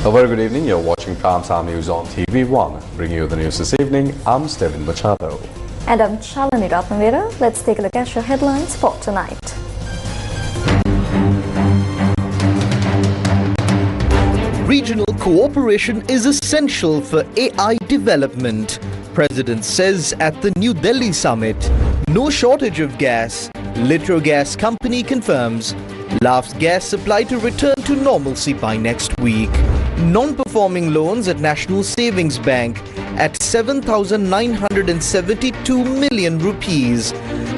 A very good evening. You're watching Primetime News on TV1. Bringing you the news this evening, I'm Steven Machado. And I'm Shalini Ratnavira. Let's take a look at your headlines for tonight. Regional cooperation is essential for AI development. President says at the New Delhi summit. No shortage of gas. Litro Gas Company confirms. LAF's gas supply to return to normalcy by next week. Non-performing loans at National Savings Bank at 7,972 million rupees.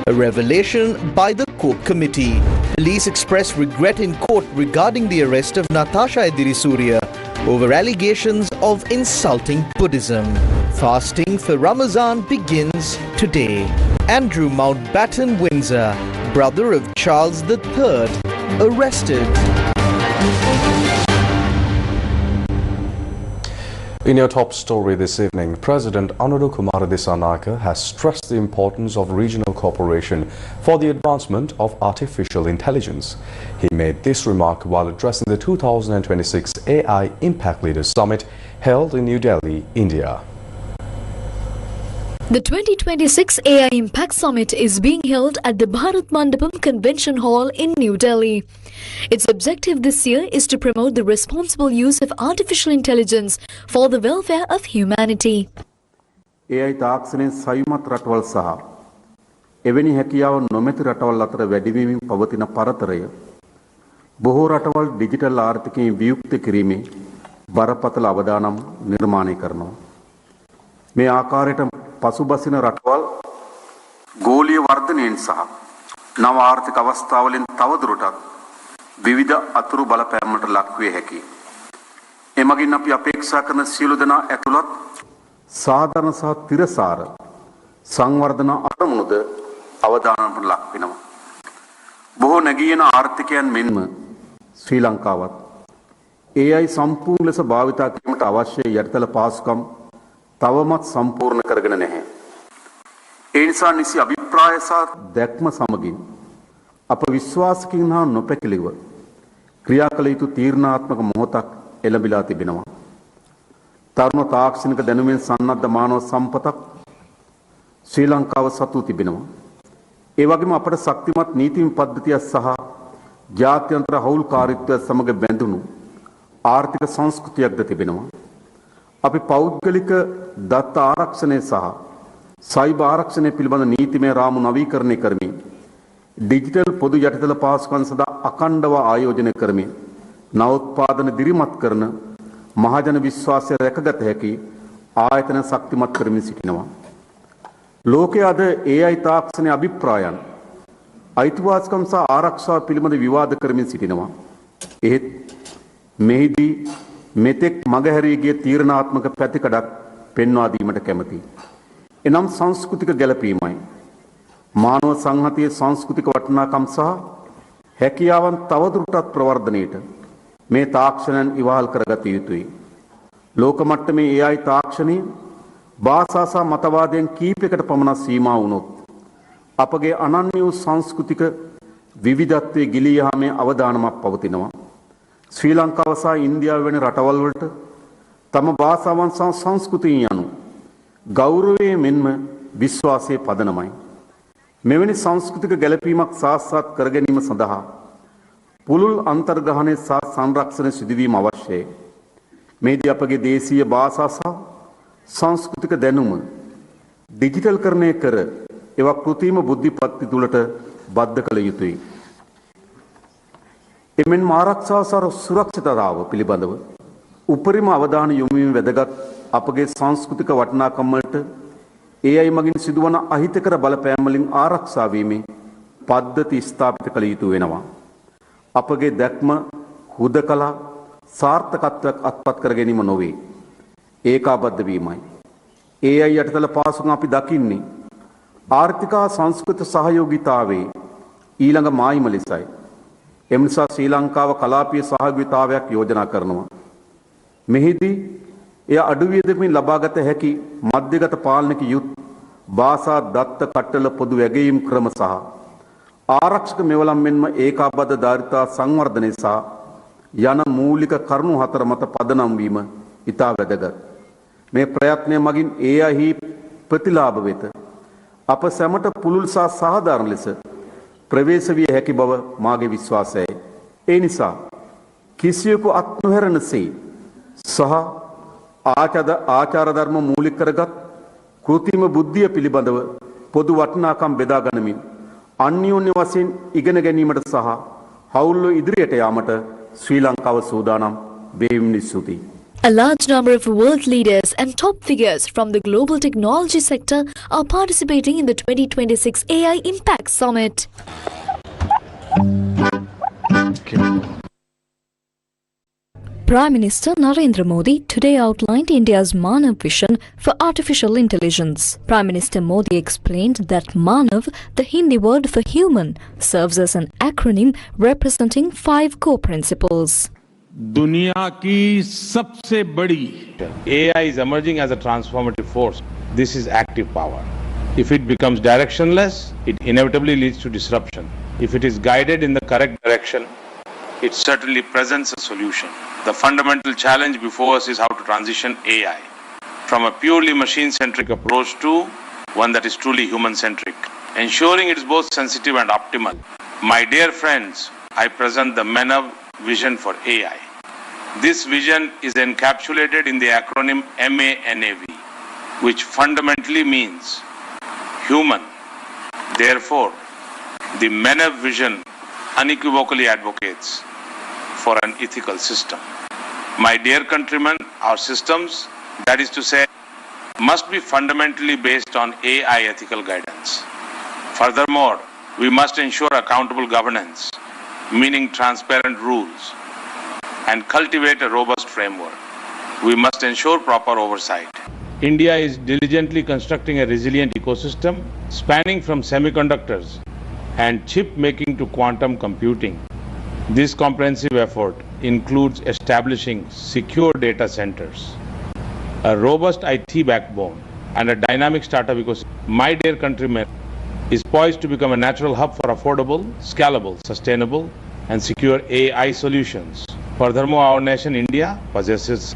A revelation by the court committee. Police express regret in court regarding the arrest of Natasha Edirisurya over allegations of insulting Buddhism. Fasting for Ramadan begins today. Andrew Mountbatten Windsor, brother of Charles III, arrested. In your top story this evening, President Anuruddha Kumar Dissanayake has stressed the importance of regional cooperation for the advancement of artificial intelligence. He made this remark while addressing the 2026 AI Impact Leaders Summit held in New Delhi, India. The 2026 AI Impact Summit is being held at the Bharat Mandapam Convention Hall in New Delhi. Its objective this year is to promote the responsible use of artificial intelligence for the welfare of humanity. AI තාක්ෂණයේ සවිමත් රටවල් සහ එවැනි හැකියාව නොමැති රටවල් අතර වැඩිවීමෙන් පවතින පරතරය බොහෝ රටවල් ඩිජිටල් ආර්ථිකයෙන් වියුක්ත කිරීමේ බරපතල අවදානම් නිර්මාණය කරනවා. මේ ආකාරයට පසුබසින රටවල් ගෝලීය වර්ධනයෙන් සහ නව ආර්ථික අවස්ථාවලින් තවදුරටත් විවිධ අතුරු බලපෑමකට ලක් විය හැකියි. එමගින් අපි අපේක්ෂා කරන සියලු දෙනා ඇතුළත් සාධාරණ සහ තිරසාර සංවර්ධන අරමුණුද අවධානයට ලක් වෙනවා. බොහෝ නැගී එන ආර්ථිකයන් මෙන්ම ශ්‍රී ලංකාවත් AI සම්පූර්ණ ලෙස භාවිතා කිරීමට අවශ්‍ය යටිතල පාසුකම් තවමත් සම්පූර්ණ කරගෙන නැහැ. ඒ නිසා නිසි අභිප්‍රාය සහ දැක්ම සමගින් අප විශ්වාසකින් හා නොපැකිලිව ක්‍රියා කළ යුතු තීරණාත්මක මොහොතක් එළඹිලා තිබෙනවා. තරුණ තාක්ෂණික දැනුමෙන් සන්නද්ධ මානව සම්පතක් ශ්‍රී ලංකාව සතු තිබෙනවා. ඒ වගේම අපට ශක්තිමත් නීතිමය පද්ධතිය සහ ජාත්‍යන්තර හවුල්කාරීත්වය සමග බැඳුණු ආර්ථික සංස්කෘතියක්ද තිබෙනවා. අපි පෞද්ගලික දත්ත ආරක්ෂණය සහ සයිබර් ආරක්ෂණය පිළිබඳ නීතිමය රාමු නවීකරණය කරමින් ඩිජිටල් පොදු යටිතල පාසුකම් සඳහා අඛණ්ඩව ආයෝජනය කරමින් නවෝත්පාදන දිරිමත් කරන මහජන විශ්වාසය රැකගත හැකි ආයතන ශක්තිමත් කරමින් සිටිනවා. ලෝකයේ අද AI තාක්ෂණයේ අභිප්‍රායන් අයිතිවාසිකම් සහ ආරක්ෂාව පිළිබඳ විවාද කරමින් සිටිනවා. එහෙත් මෙහිදී මෙතෙක් මගහැරී ගිය තීරණාත්මක පැතිකඩක් පෙන්වා දීමට කැමැතියි. එනම් සංස්කෘතික ගැළපීමයි. මානව සංහතියේ සංස්කෘතික වටිනාකම් සහ හැකියාවන් තවදුරටත් ප්‍රවර්ධනයට මේ තාක්ෂණයන් ඉවහල් කරගත යුතුයි. ලෝක මට්ටමේ AI තාක්ෂණයේ භාෂා සහ මතවාදයන් කීපයකට පමණ සීමා වුණොත් අපගේ අනන්‍ය වූ සංස්කෘතික විවිධත්වයේ ගිලී යාමේ අවදානමක් පවතිනවා. ශ්‍රී ලංකාව සහ ඉන්දියාව වැනි රටවල් වලට තම භාෂාවන් සහ සංස්කෘතිය යනු ගෞරවයේ මෙන්ම විශ්වාසයේ පදනමයි. මෙවැනි සංස්කෘතික ගැළපීමක් සාක්ෂාත් කර ගැනීම සඳහා පුළුල් අන්තර්ග්‍රහණය සහ සංරක්ෂණය සිදුවීම අවශ්‍යයි. මේදී අපගේ දේශීය භාෂා සහ සංස්කෘතික දැනුම ඩිජිටල්කරණය කර ඒවා කෘත්‍රිම බුද්ධිපත්ති තුළට බද්ධ කළ යුතුයි. එමෙන්ම ආරක්ෂාව සහ සුරක්ෂිතතාව පිළිබඳව උපරිම අවධානය යොමු වීම වැදගත්. අපගේ සංස්කෘතික වටිනාකම් වලට AI මගින් සිදුවන අහිතකර බලපෑම් වලින් ආරක්ෂා වීමේ පද්ධති ස්ථාපිත කළ යුතු වෙනවා. අපගේ දැක්ම හුදකලා සාර්ථකත්වයක් අත්පත් කර ගැනීම නොවේ, ඒකාබද්ධ වීමයි. AI යටිතල පාසුකම් අපි දකින්නේ ආර්ථික සංස්කෘතික සහයෝගීතාවයේ ඊළඟ මායිම ලෙසයි. එම නිසා ශ්‍රී ලංකාව කලාපීය සහභාගීතාවයක් යෝජනා කරනවා. මෙහිදී එය අඩු වියදමින් ලබාගත හැකි මධ්‍යගත පාලනික යුත් භාෂා දත්ත කට්ටල පොදු වැගීම් ක්‍රම සහ ආරක්ෂක මෙවලම් මෙන්ම ඒකාබද්ධ ධාරිතා සංවර්ධනය සහ යන මූලික කරුණු හතර මත පදනම් වීම ඉතා වැදගත්. මේ ප්‍රයත්නය මගින් AI ප්‍රතිලාභ වෙත අප සැමට පුළුල් සහ සාධාරණ ලෙස ප්‍රවේශ විය හැකි බව මාගේ විශ්වාසයයි. ඒ නිසා කිසියෙකු අත් නොහැරෙනසේ සහ ආචාර ධර්ම මූලික කරගත් කෘත්‍රිම බුද්ධිය පිළිබඳව පොදු වටිනාකම් බෙදා ගනිමින් අන්‍යෝන්‍ය වශයෙන් ඉගෙන ගැනීමට සහ හවුල්ව ඉදිරියට යාමට ශ්‍රී ලංකාව සූදානම් වේවින් ස්තුතියි. A large number of world leaders and top figures from the global technology sector are participating in the 2026 AI Impact Summit. Prime Minister Narendra Modi today outlined India's Manav vision for artificial intelligence. Prime Minister Modi explained that Manav, the Hindi word for human, serves as an acronym representing 5 core principles. दुनिया की सबसे बड़ी AI is emerging as a transformative force. This is active power. If it becomes directionless, it inevitably leads to disruption. If it is guided in the correct direction, it certainly presents a solution. The fundamental challenge before us is how to transition AI from a purely machine-centric approach to one that is truly human-centric, ensuring it is both sensitive and optimal. My dear friends, I present the Manav vision for AI. This vision is encapsulated in the acronym MANAV, which fundamentally means human. Therefore, the Manav vision unequivocally advocates for an ethical system. My dear countrymen, our systems, that is to say, must be fundamentally based on AI ethical guidance. Furthermore, we must ensure accountable governance, meaning transparent rules, and cultivate a robust framework. We must ensure proper oversight. India is diligently constructing a resilient ecosystem spanning from semiconductors and chip making to quantum computing. This comprehensive effort includes establishing secure data centers, a robust IT backbone, and a dynamic startup ecosystem. My dear countrymen, is poised to become a natural hub for affordable, scalable, sustainable, and secure AI solutions. Furthermore, our nation, India, possesses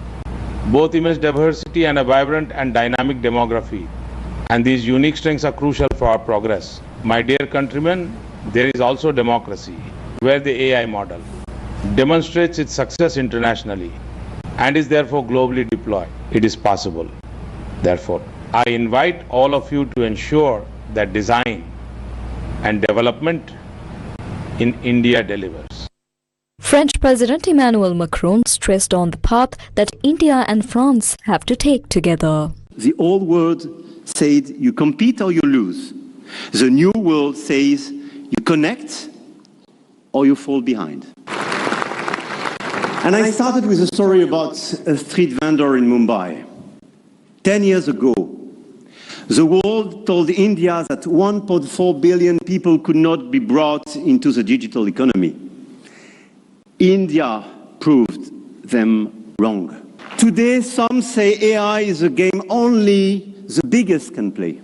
both immense diversity and a vibrant and dynamic demography. And these unique strengths are crucial for our progress. My dear countrymen, there is also democracy, where the AI model demonstrates its success internationally and is therefore globally deployed. It is possible. Therefore, I invite all of you to ensure that design and development in India delivers. French President Emmanuel Macron stressed on the path that India and France have to take together. The old world said you compete or you lose. The new world says you connect or you fall behind. And I started with a story about a street vendor in Mumbai. 10 years ago, the world told India that 1.4 billion people could not be brought into the digital economy. India proved them wrong. Today, some say AI is a game only the biggest can play.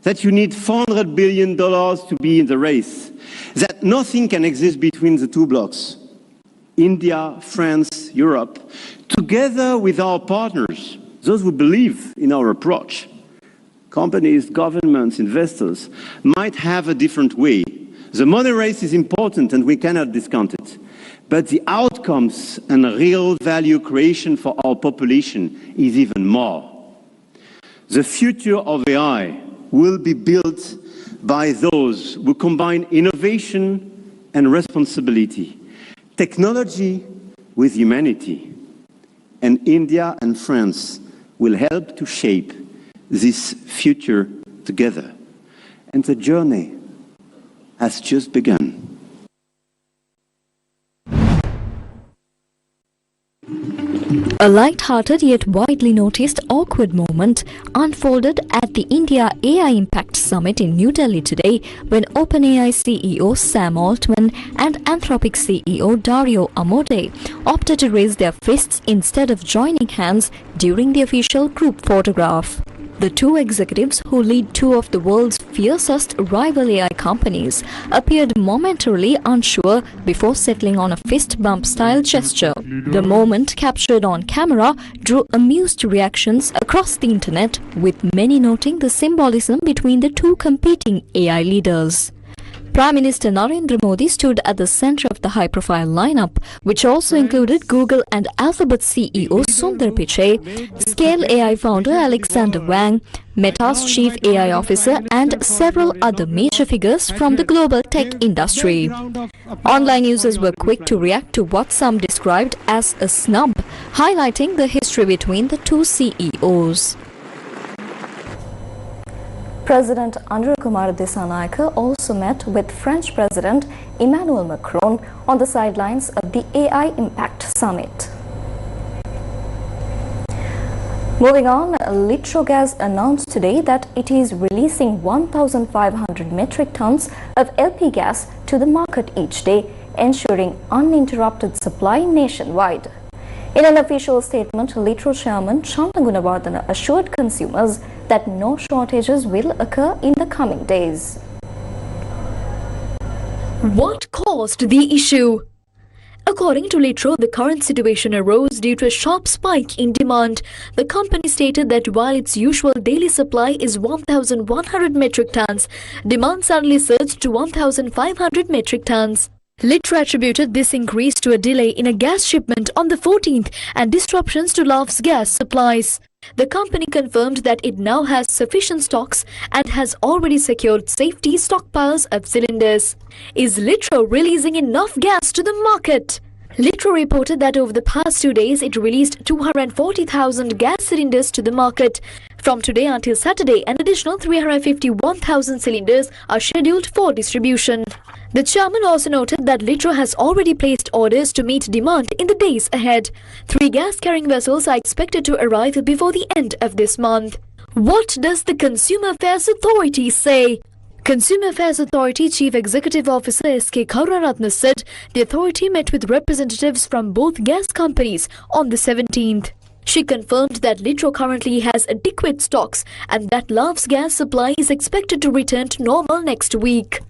That you need $400 billion to be in the race. That nothing can exist between the two blocks. India, France, Europe, together with our partners, those who believe in our approach. Companies, governments, investors might have a different way. The money race is important and we cannot discount it. But the outcomes and real value creation for our population is even more. The future of AI will be built by those who combine innovation and responsibility, technology with humanity. And India and France will help to shape this future together. And the journey has just begun. A light-hearted yet widely noticed awkward moment unfolded at the India AI Impact Summit in New Delhi today when OpenAI CEO Sam Altman and Anthropic CEO Dario Amodei opted to raise their fists instead of joining hands during the official group photograph. The two executives, who lead two of the world's fiercest rival AI companies, appeared momentarily unsure before settling on a fist bump style gesture. The moment, captured on camera, drew amused reactions across the internet, with many noting the symbolism between the two competing AI leaders. Prime Minister Narendra Modi stood at the center of the high-profile lineup, which also included Google and Alphabet CEO Sundar Pichai, Scale AI founder Alexander Wang, Meta's chief AI officer, and several other major figures from the global tech industry. Online users were quick to react to what some described as a snub, highlighting the history between the two CEOs. President Kumar Dissanayake also met with French President Emmanuel Macron on the sidelines of the AI Impact Summit. Moving on, Litrogas announced today that it is releasing 1,500 metric tons of LP gas to the market each day, ensuring uninterrupted supply nationwide. In an official statement, Litro chairman Chanda Gunawardena assured consumers that no shortages will occur in the coming days. What caused the issue? According to Litro, the current situation arose due to a sharp spike in demand. The company stated that while its usual daily supply is 1,100 metric tons, demand suddenly surged to 1,500 metric tons. Litro attributed this increase to a delay in a gas shipment on the 14th and disruptions to LAV's gas supplies. The company confirmed that it now has sufficient stocks and has already secured safety stockpiles of cylinders. Is Litro releasing enough gas to the market? Litro reported that over the past 2 days, it released 240,000 gas cylinders to the market. From today until Saturday, an additional 351,000 cylinders are scheduled for distribution. The chairman also noted that Litro has already placed orders to meet demand in the days ahead. 3 gas-carrying vessels are expected to arrive before the end of this month. What does the Consumer Affairs Authority say? Consumer Affairs Authority Chief Executive Officer S.K. Karunaratne said the authority met with representatives from both gas companies on the 17th. She confirmed that Litro currently has adequate stocks and that LAV's gas supply is expected to return to normal next week.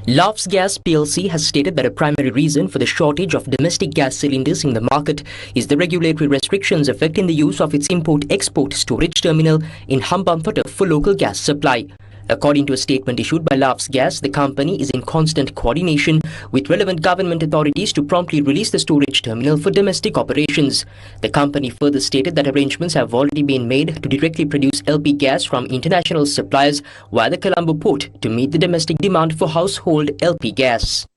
LAV's Gas PLC has stated that a primary reason for the shortage of domestic gas cylinders in the market is the regulatory restrictions affecting the use of its import-export storage terminal in Hambantota for local gas supply. According to a statement issued by LAV's Gas, the company is in constant coordination with relevant government authorities to promptly release the storage terminal for domestic operations. The company further stated that arrangements have already been made to directly produce LP gas from international suppliers via the Colombo port to meet the domestic demand for household LP gas.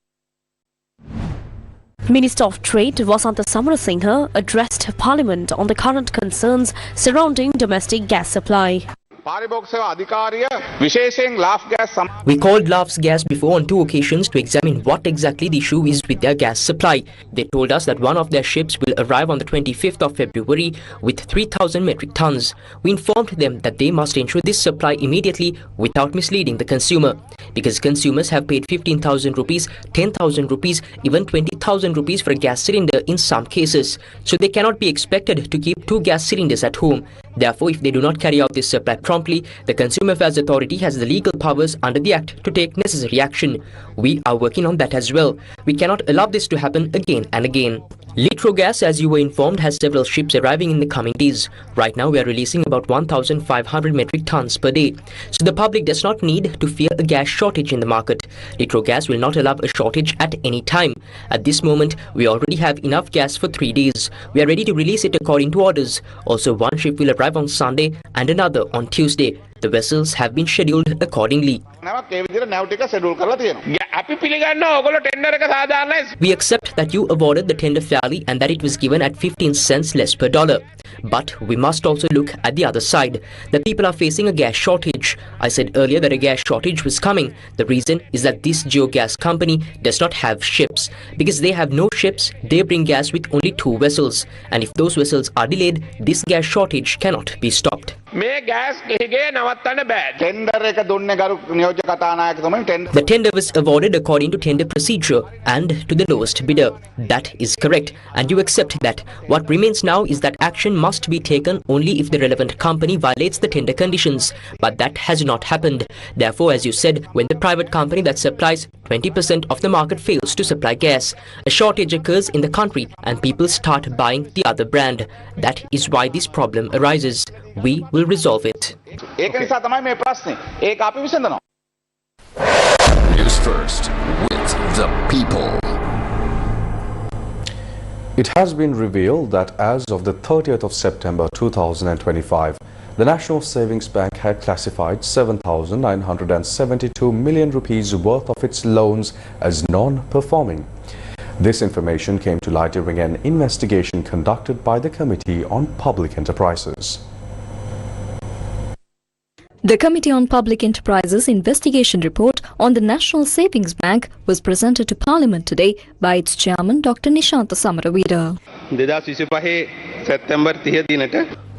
Minister of Trade Vasantha Samarasinghe addressed Parliament on the current concerns surrounding domestic gas supply. We called LAV's Gas before on 2 occasions to examine what exactly the issue is with their gas supply. They told us that one of their ships will arrive on the 25th of February with 3,000 metric tons. We informed them that they must ensure this supply immediately without misleading the consumer, because consumers have paid 15,000 rupees, 10,000 rupees, even 20,000 rupees for a gas cylinder in some cases. So they cannot be expected to keep 2 gas cylinders at home. Therefore, if they do not carry out this supply promptly, the Consumer Affairs Authority has the legal powers under the Act to take necessary action. We are working on that as well. We cannot allow this to happen again and again. Litrogas, as you were informed, has several ships arriving in the coming days. Right now, we are releasing about 1,500 metric tons per day. So the public does not need to fear a gas shortage in the market. Litrogas will not allow a shortage at any time. At this moment, we already have enough gas for 3 days. We are ready to release it according to orders. Also, one ship will arrive on Sunday and another on Tuesday. The vessels have been scheduled accordingly. We accept that you awarded the tender fairly and that it was given at 15 cents less per dollar. But we must also look at the other side. The people are facing a gas shortage. I said earlier that a gas shortage was coming. The reason is that this geogas company does not have ships. Because they have no ships, they bring gas with only 2 vessels. And if those vessels are delayed, this gas shortage cannot be stopped. මේ gas ගේ නවත්තන්න බෑ. Tender එක The tender was awarded according to tender procedure and to the lowest bidder. That is correct, and you accept that. What remains now is that action must be taken only if the relevant company violates the tender conditions, but that has not happened. Therefore, as you said, when the private company that supplies 20% of the market fails to supply gas, a shortage occurs in the country and people start buying the other brand. That is why this problem arises. We will resolve it. News First with the people. It has been revealed that as of the 30th of September 2025, the National Savings Bank had classified 7,972 million rupees worth of its loans as non-performing. This information came to light during an investigation conducted by the Committee on Public Enterprises. The Committee on Public Enterprises investigation report on the National Savings Bank was presented to Parliament today by its chairman, Dr. Nishantha Samaravira.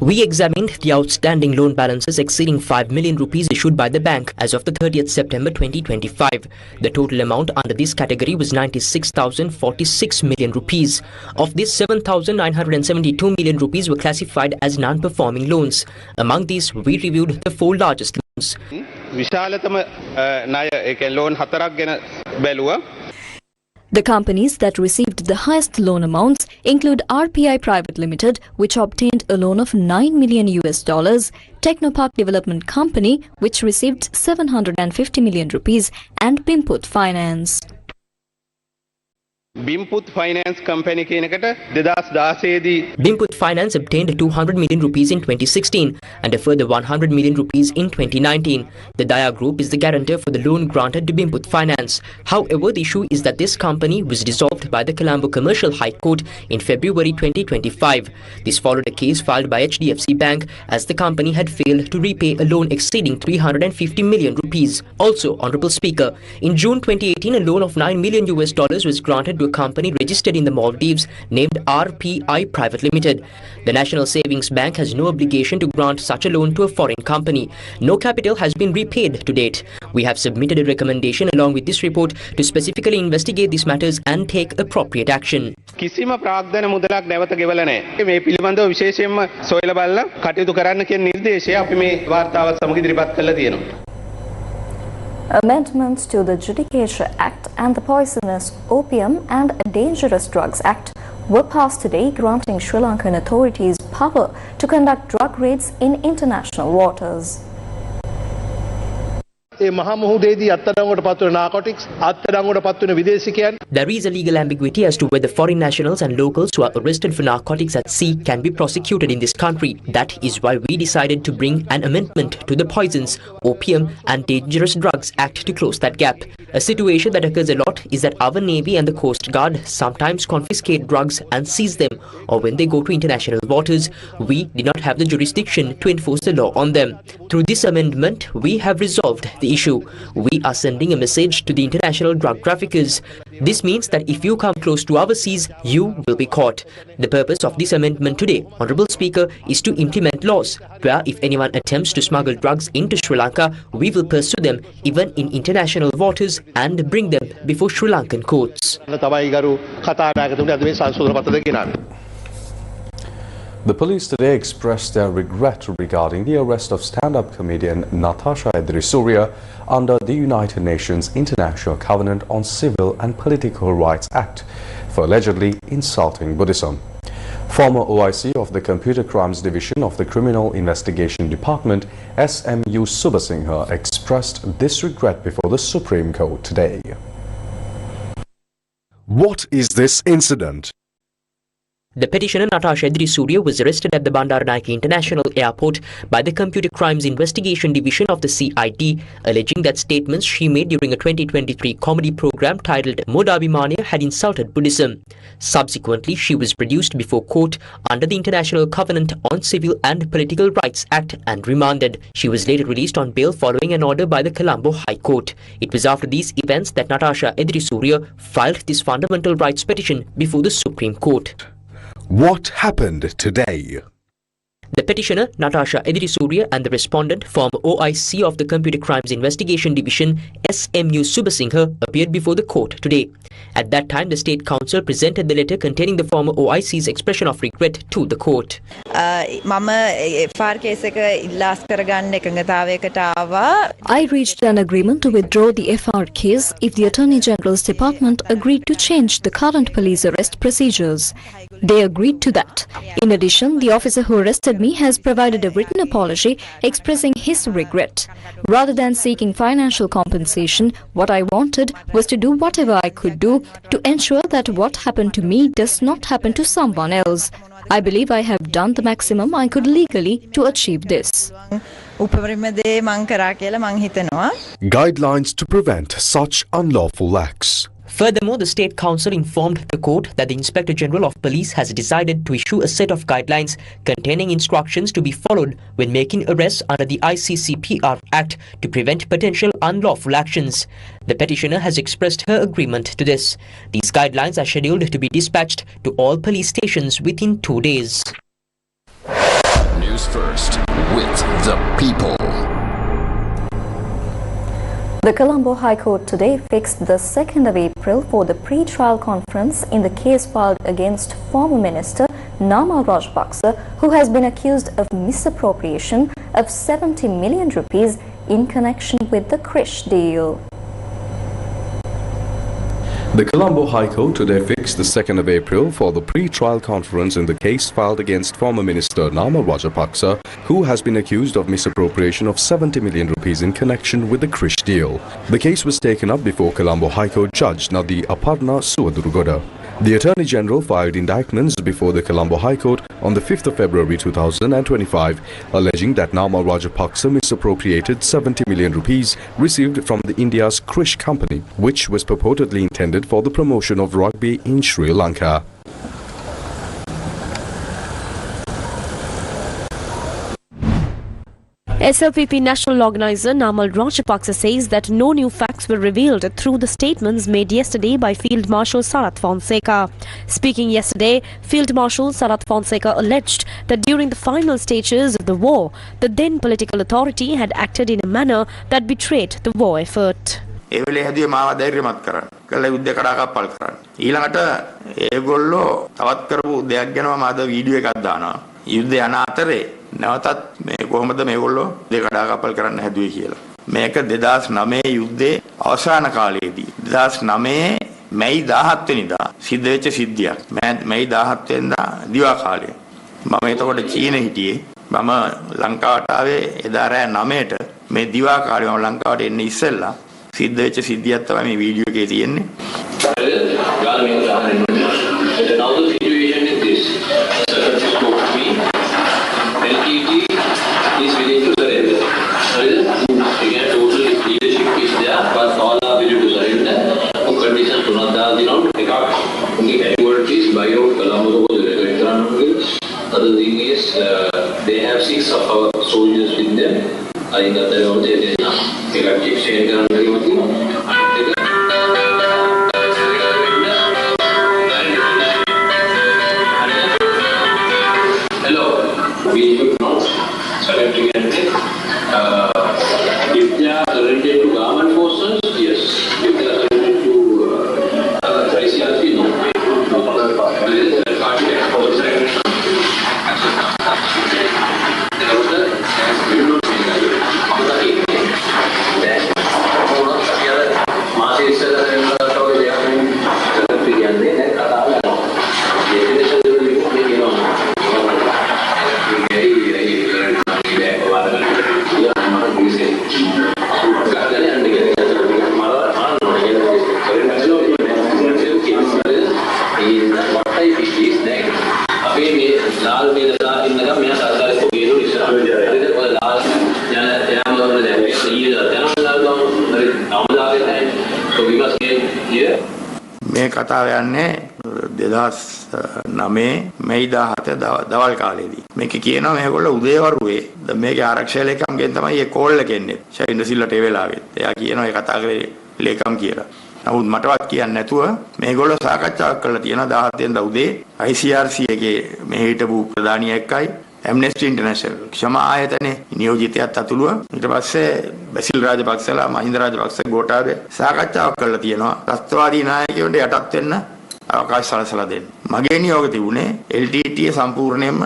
We examined the outstanding loan balances exceeding 5 million rupees issued by the bank as of the 30th September 2025. The total amount under this category was 96,046 million rupees. Of this, 7,972 million rupees were classified as non-performing loans. Among these, we reviewed the 4 largest loans. The companies that received the highest loan amounts include RPI Private Limited, which obtained a loan of $9 million, Technopark Development Company, which received 750 million rupees, and Bimput Finance. Bimput Finance Company kenakata 2016 di Bimput Finance obtained 200 million rupees in 2016 and a further 100 million rupees in 2019. The Daya Group is the guarantor for the loan granted to Bimput Finance. However, the issue is that this company was dissolved by the Colombo Commercial High Court in February 2025. This followed a case filed by HDFC Bank as the company had failed to repay a loan exceeding 350 million rupees. Also, Honorable Speaker, in June 2018, a loan of $9 million was granted to a company registered in the Maldives named RPI Private Limited. The National Savings Bank has no obligation to grant such a loan to a foreign company. No capital has been repaid to date. We have submitted a recommendation along with this report to specifically investigate these matters and take appropriate action. කිසිම ප්‍රාග්ධන මුදලක් නැවත ගෙවලා නැහැ. මේ පිළිබඳව විශේෂයෙන්ම සොයලා බලලා කටයුතු කරන්න කියන නිර්දේශය අපි මේ වාර්තාවත් සමග ඉදිරිපත් කළා තියෙනවා. Amendments to the Judicature Act and the Poisonous Opium and Dangerous Drugs Act were passed today, granting Sri Lankan authorities power to conduct drug raids in international waters. There is a legal ambiguity as to whether foreign nationals and locals who are arrested for narcotics at sea can be prosecuted in this country. That is why we decided to bring an amendment to the Poisons, Opium and Dangerous Drugs Act to close that gap. A situation that occurs a lot is that our Navy and the Coast Guard sometimes confiscate drugs and seize them, or when they go to international waters, we did not have the jurisdiction to enforce the law on them. Through this amendment, we have resolved the issue. We are sending a message to the international drug traffickers. This means that if you come close to our seas, you will be caught. The purpose of this amendment today, Honorable Speaker, is to implement laws where if anyone attempts to smuggle drugs into Sri Lanka, we will pursue them even in international waters and bring them before Sri Lankan courts. The police today expressed their regret regarding the arrest of stand-up comedian Natasha Edrisuriya under the United Nations International Covenant on Civil and Political Rights Act for allegedly insulting Buddhism. Former OIC of the Computer Crimes Division of the Criminal Investigation Department, SMU Subasinghe, expressed this regret before the Supreme Court today. What is this incident? The petitioner Natasha Edrisuriya was arrested at the Bandaranaike International Airport by the Computer Crimes Investigation Division of the CID, alleging that statements she made during a 2023 comedy program titled Modabhimaniya had insulted Buddhism. Subsequently, she was produced before court under the International Covenant on Civil and Political Rights Act and remanded. She was later released on bail following an order by the Colombo High Court. It was after these events that Natasha Edrisuriya filed this fundamental rights petition before the Supreme Court. What happened today? The petitioner, Natasha Edirisuriya, and the respondent, former OIC of the Computer Crimes Investigation Division, SMU Subasinghe, appeared before the court today. At that time, the State Council presented the letter containing the former OIC's expression of regret to the court. I reached an agreement to withdraw the FR case if the Attorney General's Department agreed to change the current police arrest procedures. They agreed to that. In addition, the officer who arrested me has provided a written apology expressing his regret. Rather than seeking financial compensation, what I wanted was to do whatever I could do to ensure that what happened to me does not happen to someone else. I believe I have done the maximum I could legally to achieve this. Guidelines to prevent such unlawful acts. Furthermore, the State Council informed the court that the Inspector General of Police has decided to issue a set of guidelines containing instructions to be followed when making arrests under the ICCPR Act to prevent potential unlawful actions. The petitioner has expressed her agreement to this. These guidelines are scheduled to be dispatched to all police stations within 2 days. News First with the people. The Colombo High Court today fixed the 2nd of April for the pre-trial conference in the case filed against former Minister Nama Rajapaksa, who has been accused of misappropriation of 70 million rupees in connection with the Krish deal. The Colombo High Court today fixed the 2nd of April for the pre-trial conference in the case filed against former Minister Nama Rajapaksa, who has been accused of misappropriation of 70 million rupees in connection with the Krish deal. The case was taken up before Colombo High Court Judge Nadi Aparna Suwadurugoda. The Attorney General filed indictments before the Colombo High Court on the 5th of February 2025, alleging that Nama Rajapaksa misappropriated 70 million rupees received from the India's Krish company, which was purportedly intended for the promotion of rugby in Sri Lanka. SLPP national organizer Namal Rajapaksa says that no new facts were revealed through the statements made yesterday by Field Marshal Sarath Fonseca. Speaking yesterday, Field Marshal Sarath Fonseca alleged that during the final stages of the war, the then political authority had acted in a manner that betrayed the war effort. නැවතත් මේ කොහොමද මේගොල්ලෝ දෙකඩාකප්පල් කරන්න හැදුවේ කියලා. මේක 2009 යුද්ධයේ අවසාන කාලයේදී 2009 මැයි 17 වෙනිදා සිද්ධ වෙච්ච සිද්ධියක්. මැයි 17 වෙනිදා දිවා කාලේ. මම එතකොට චීන හිටියේ. මම ලංකාවට ආවේ එදා රෑ 9ට මේ දිවා කාලේ මම ලංකාවට එන්නේ ඉස්සෙල්ලා සිද්ධ වෙච්ච සිද්ධියක් තමයි මේ වීඩියෝ එකේ තියෙන්නේ. Now the situation is this. Secretary spoke to me. LTT is willing to surrender. Again, total leadership is there, but all are willing to surrender. Conditions to not the casualties by out Colombo. Other thing is, they have 6 of our soldiers with them. I think that they got exchange. We should not surrender to if they are surrendered to government forces, yes. If they are surrendered to ICRC, no. මේ කතාව යන්නේ 2009 මැයි 17 දවල් කාලේදී. මේක කියනවා මේගොල්ලෝ උදේවරුේ මේකේ ආරක්ෂක ලේකම්ගෙන් තමයි මේ කෝල් එක එන්නේ. ෂයින්ද සිල්ලට ඒ වෙලාවේ. එයා කියනවා මේ කතා කරේ ලේකම් කියලා. නමුත් මටවත් කියන්නේ නැතුව මේගොල්ලෝ සාකච්ඡාවක් කරලා තියෙනවා 17 වෙනිදා උදේ ICRC එකේ මේ හිටපු ප්‍රධානියා එක්කයි ඇම්නෙස්ටි ඉන්ටර්නැෂනල් ක්ෂමා ආයතනයේ නියෝජිතයත් අතුළුව ඊට පස්සේ බැසිල් රාජපක්ෂලා මහින්ද රාජපක්ෂ ගෝඨාභය සාකච්ඡාවක් කළා තියෙනවා ත්‍රස්තවාදී නායකයන්ට යටත් වෙන්න අවකාශ සලසලා දෙන්න. මගේ නියෝග තිබුණේ LTT සම්පූර්ණයෙන්ම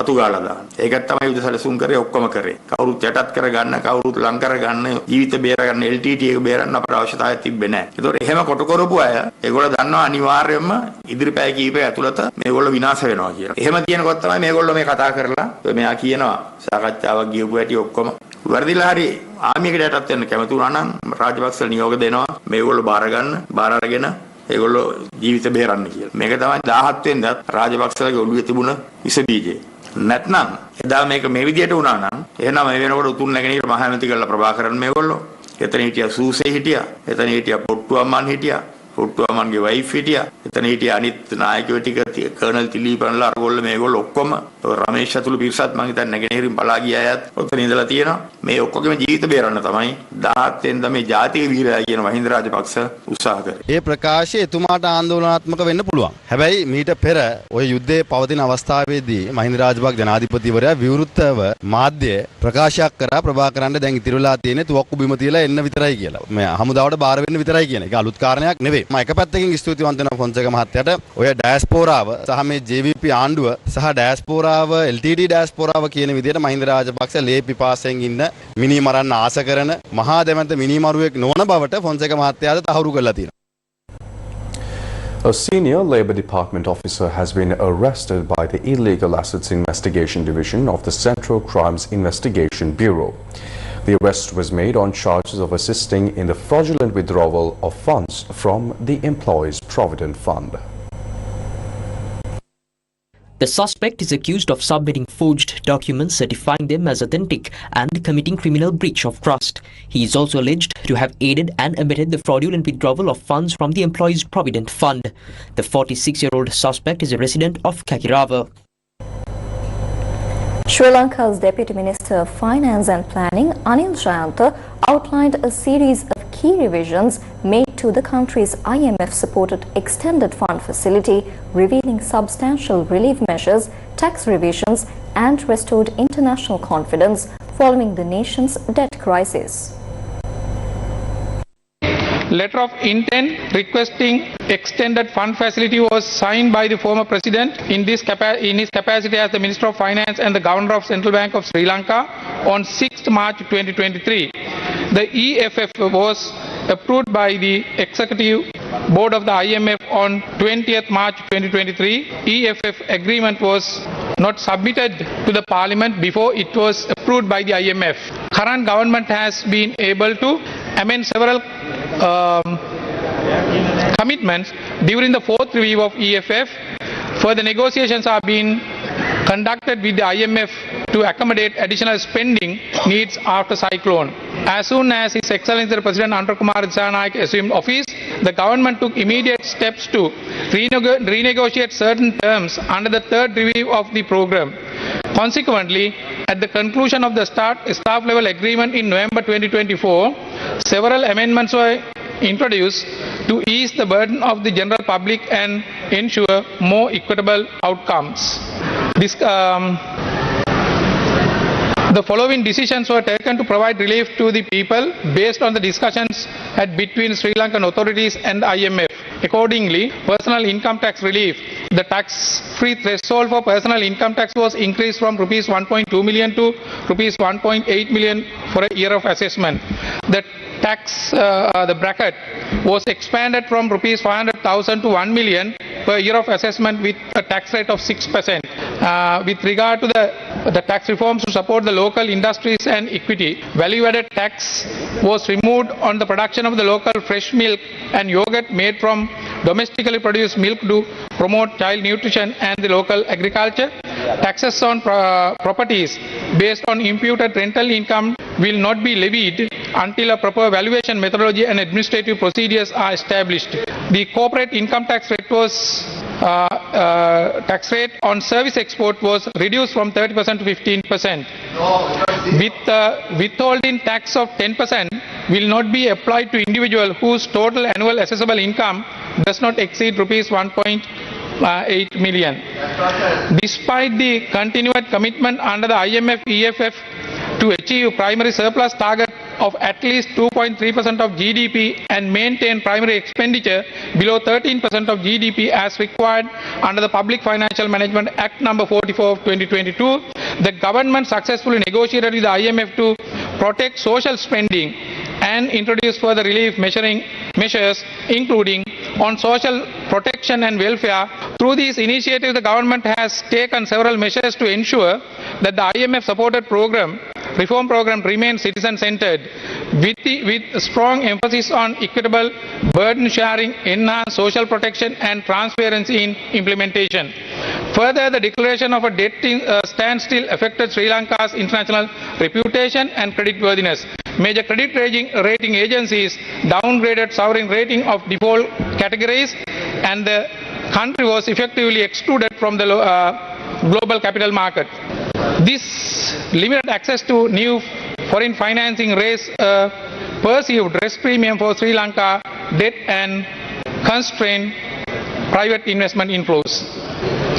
අතුගාලා දාන්න. ඒකත් තමයි යුද සැලසුම් කරේ ඔක්කොම කරේ. කවුරුත් යටත් කරගන්න කවුරුත් ලං කරගන්න ජීවිත බේරගන්න LTT එක බේරන්න අපට අවශ්‍යතාවයක් තිබ්බේ නැහැ. ඒතකොට එහෙම කොට කරපු අය ඒගොල්ලෝ දන්නවා අනිවාර්යයෙන්ම ඉදිරි පැය කීපය ඇතුළත මේගොල්ලෝ විනාශ වෙනවා කියලා. එහෙම කියනකොට තමයි මේගොල්ලෝ මේ කතා කරලා මෙයා කියනවා සාකච්ඡාවක් ගියපු ඇටි ඔක්කොම වර්ධිලා හරි ආමියකට යටත් වෙන්න කැමති වුණා නම් රාජපක්ෂ නියෝග දෙනවා මේගොල්ලෝ බාර අරගෙන ඒගොල්ලෝ ජීවිත බේරන්න කියලා. මේක තමයි 17 වෙනිදාත් රාජපක්ෂලගේ ඔළුවේ තිබුණ විස බීජය. නැත්නම් එදා මේක මේ විදියට වුණා නම් එහෙනම් මේ වෙනකොට උතුම් නැගෙනහිර මහ ඇමති කරලා ප්‍රභාකරන් මේගොල්ලෝ එතන හිටියා සූසේ හිටියා එතන හිටියා පොට්ටුවම්මන් හිටියා පොට්ටුවම්මන්ගේ වයිෆ් හිටියා එතන හිටියා අනිත් නායකයෝ ටික කර්නල් තිලීපන්ලා අරගොල්ලෝ මේගොල්ලෝ ඔක්කොම රමේෂ් අතුළු පිරිසත් මං හිතන්නේ නැගෙනහිරින් බලා ගිය අයත් ඔතන ඉඳලා තියෙනවා මේ ඔක්කොගේම ජීවිත බේරන්න තමයි 17 වෙනිදා මේ ජාතික වීරයා කියන මහින්ද රාජපක්ෂ උත්සාහ කරේ. ඒ ප්‍රකාශය එතුමාට ආందోලනාත්මක වෙන්න පුළුවන්. හැබැයි මීට පෙර ওই යුද්ධයේ පවතින අවස්ථාවේදී මහින්ද රාජපක්ෂ ජනාධිපතිවරයා විවෘතව මාධ්‍ය ප්‍රකාශයක් කරා ප්‍රභාකරන්ට දැන් ඉතිරි වෙලා තියෙන්නේ තුවක්කු බිම තියලා එන්න විතරයි කියලා. මේ හමුදාවට බාර වෙන්න විතරයි කියන එක අලුත් කාරණයක් නෙවෙයි. මම එක පැත්තකින් ස්තුතිවන්ත වෙනවා ෆොන්සේකා මහත්තයාට ඔය ඩයස්පෝරාව සහ මේ JVP ආණ්ඩුව සහ ඩයස්පෝරාව LTT ඩයස්පෝරාව කියන විදිහට මහින්ද රාජපක්ෂ ලේ පිපාසයෙන් ඉන්න මිනි මරන්න ආස කරන මහා දෙමන්ත මිනි මරුවෙක් නොවන බවට ෆොන්සේකා මහත්තයාට තහවුරු කරලා තියෙනවා. A senior Labour Department officer has been arrested by the Illegal Assets Investigation Division of the Central Crimes Investigation Bureau. The arrest was made on charges of assisting in the fraudulent withdrawal of funds from the Employees' Provident Fund. The suspect is accused of submitting forged documents certifying them as authentic and committing criminal breach of trust. He is also alleged to have aided and abetted the fraudulent withdrawal of funds from the Employees' Provident Fund. The 46-year-old suspect is a resident of Kakirava. Sri Lanka's Deputy Minister of Finance and Planning, Anil Jayanta, outlined a series of key revisions made to the country's IMF-supported extended fund facility, revealing substantial relief measures, tax revisions and restored international confidence following the nation's debt crisis. Letter of intent requesting extended fund facility was signed by the former president in his capacity as the Minister of Finance and the Governor of Central Bank of Sri Lanka on 6th March 2023. The EFF was approved by the Executive Board of the IMF on 20th March 2023. EFF agreement was not submitted to the Parliament before it was approved by the IMF. Current government has been able to amend several commitments during the fourth review of EFF. Further negotiations are being conducted with the IMF to accommodate additional spending needs after cyclone. As soon as His Excellency the President Anura Kumara Dissanayake assumed office, the government took immediate steps to renegotiate certain terms under the third review of the program. Consequently, at the conclusion of the staff level agreement in November 2024, several amendments were introduced to ease the burden of the general public and ensure more equitable outcomes. The following decisions were taken to provide relief to the people based on the discussions between Sri Lankan authorities and IMF. Accordingly, personal income tax relief. The tax-free threshold for personal income tax was increased from rupees 1.2 million to rupees 1.8 million for a year of assessment. The the bracket was expanded from rupees 500,000 to 1 million per year of assessment with a tax rate of 6%. With regard to the tax reforms to support the local industries and equity, value-added tax was removed on the production of the local fresh milk and yogurt made from domestically produced milk to promote child nutrition and the local agriculture. Taxes on properties based on imputed rental income will not be levied until a proper valuation methodology and administrative procedures are established. The corporate income tax rate was tax rate on service export was reduced from 30% to 15%. With withholding tax of 10% will not be applied to individual whose total annual assessable income does not exceed rupees 1.8 million. Despite the continued commitment under the IMF EFF to achieve primary surplus target of at least 2.3% of GDP and maintain primary expenditure below 13% of GDP as required under the Public Financial Management Act number 44 of 2022, the government successfully negotiated with the IMF to protect social spending and introduce further relief measures including on social protection and welfare. Through these initiatives, the government has taken several measures to ensure that the IMF supported reform program remains citizen-centered with strong emphasis on equitable burden sharing, enhanced social protection and transparency in implementation. Further, the declaration of a debt standstill affected Sri Lanka's international reputation and creditworthiness. Major credit rating agencies downgraded sovereign rating of default categories and the country was effectively excluded from the global capital market. This limited access to new foreign financing raised a perceived risk premium for Sri Lanka debt and constrained private investment inflows.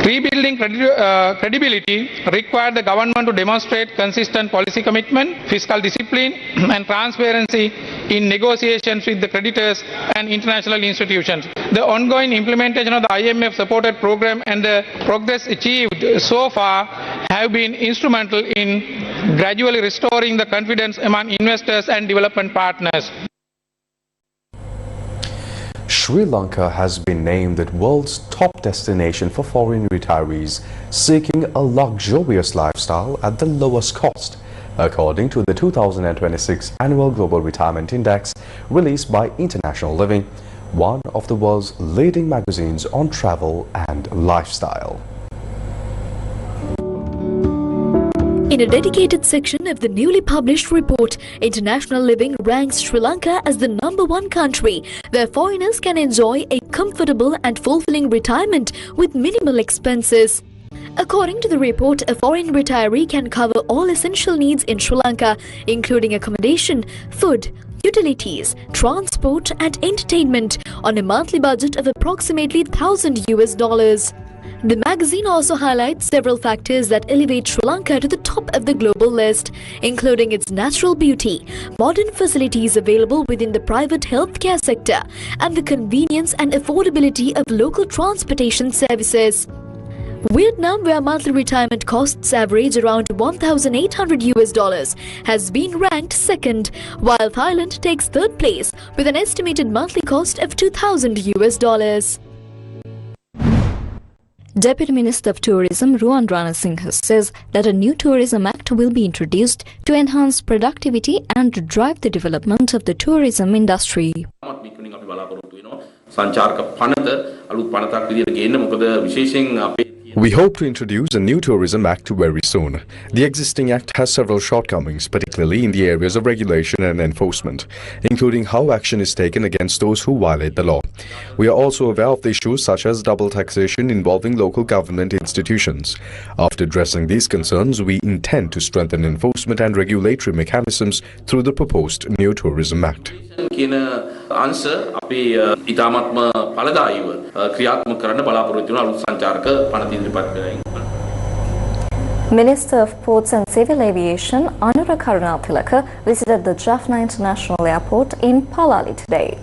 Rebuilding credibility required the government to demonstrate consistent policy commitment, fiscal discipline and transparency in negotiations with the creditors and international institutions. The ongoing implementation of the IMF supported program and the progress achieved so far have been instrumental in gradually restoring the confidence among investors and development partners. Sri Lanka has been named the world's top destination for foreign retirees seeking a luxurious lifestyle at the lowest cost, according to the 2026 Annual Global Retirement Index released by International Living, one of the world's leading magazines on travel and lifestyle. In a dedicated section of the newly published report, International Living ranks Sri Lanka as the #1 country where foreigners can enjoy a comfortable and fulfilling retirement with minimal expenses. According to the report, a foreign retiree can cover all essential needs in Sri Lanka, including accommodation, food, utilities, transport and entertainment on a monthly budget of approximately $1,000. The magazine also highlights several factors that elevate Sri Lanka to the top of the global list, including its natural beauty, modern facilities available within the private healthcare sector, and the convenience and affordability of local transportation services. Vietnam, where monthly retirement costs average around $1,800, has been ranked second, while Thailand takes third place with an estimated monthly cost of $2,000. Deputy Minister of Tourism Ruwan Ranasinghe says that a new tourism act will be introduced to enhance productivity and drive the development of the tourism industry. We hope to introduce a new tourism act very soon. The existing act has several shortcomings, particularly in the areas of regulation and enforcement, including how action is taken against those who violate the law. We are also aware of the issues such as double taxation involving local government institutions. After addressing these concerns, we intend to strengthen enforcement and regulatory mechanisms through the proposed new tourism act. answer අපි ඉතාමත්ම ඵලදායීව ක්‍රියාත්මක කරන්න බලාපොරොත්තු වෙන අලුත් සංචාරක පනත ඉදිරිපත් කරනවා. Minister of Ports and Civil Aviation Anura Karunathilaka visited the Jaffna International Airport in Palali today.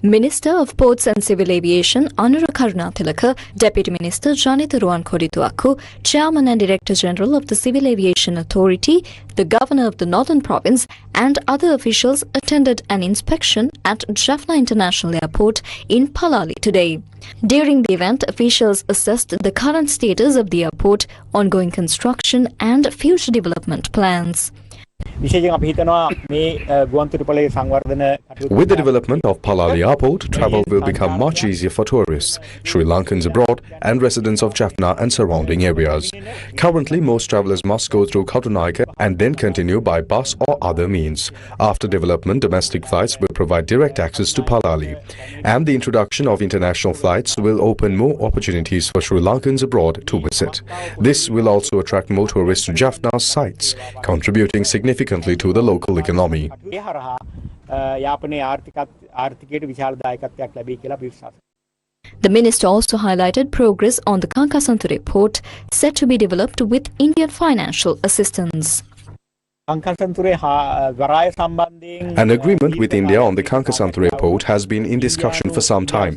Minister of Ports and Civil Aviation Anura Karunathilaka, Deputy Minister Janitha Ruwan Kodituaku, Chairman and Director General of the Civil Aviation Authority, the Governor of the Northern Province and other officials attended an inspection at Jaffna International Airport in Palali today. During the event, officials assessed the current status of the airport, ongoing construction and future development plans. With the development of Palali Airport, travel will become much easier for tourists, Sri Lankans abroad and residents of Jaffna and surrounding areas. Currently, most travellers must go through Katunayake and then continue by bus or other means. After development, domestic flights will provide direct access to Palali. And the introduction of international flights will open more opportunities for Sri Lankans abroad to visit. This will also attract more tourists to Jaffna's sites, contributing significantly to the local economy. The minister also highlighted progress on the Kankasanture port set to be developed with Indian financial assistance. An agreement with India on the Kankasanture port has been in discussion for some time.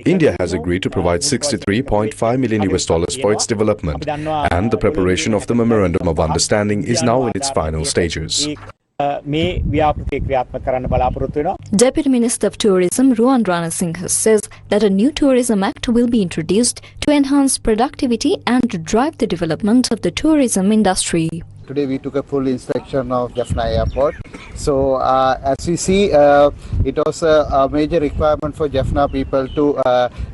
India has agreed to provide $63.5 million for its development, and the preparation of the Memorandum of Understanding is now in its final stages. Deputy Minister of Tourism Ruan Ranasinghe says that a new Tourism Act will be introduced to enhance productivity and to drive the development of the tourism industry. Today we took a full inspection of Jaffna Airport. So as we see, it was a major requirement for Jaffna people to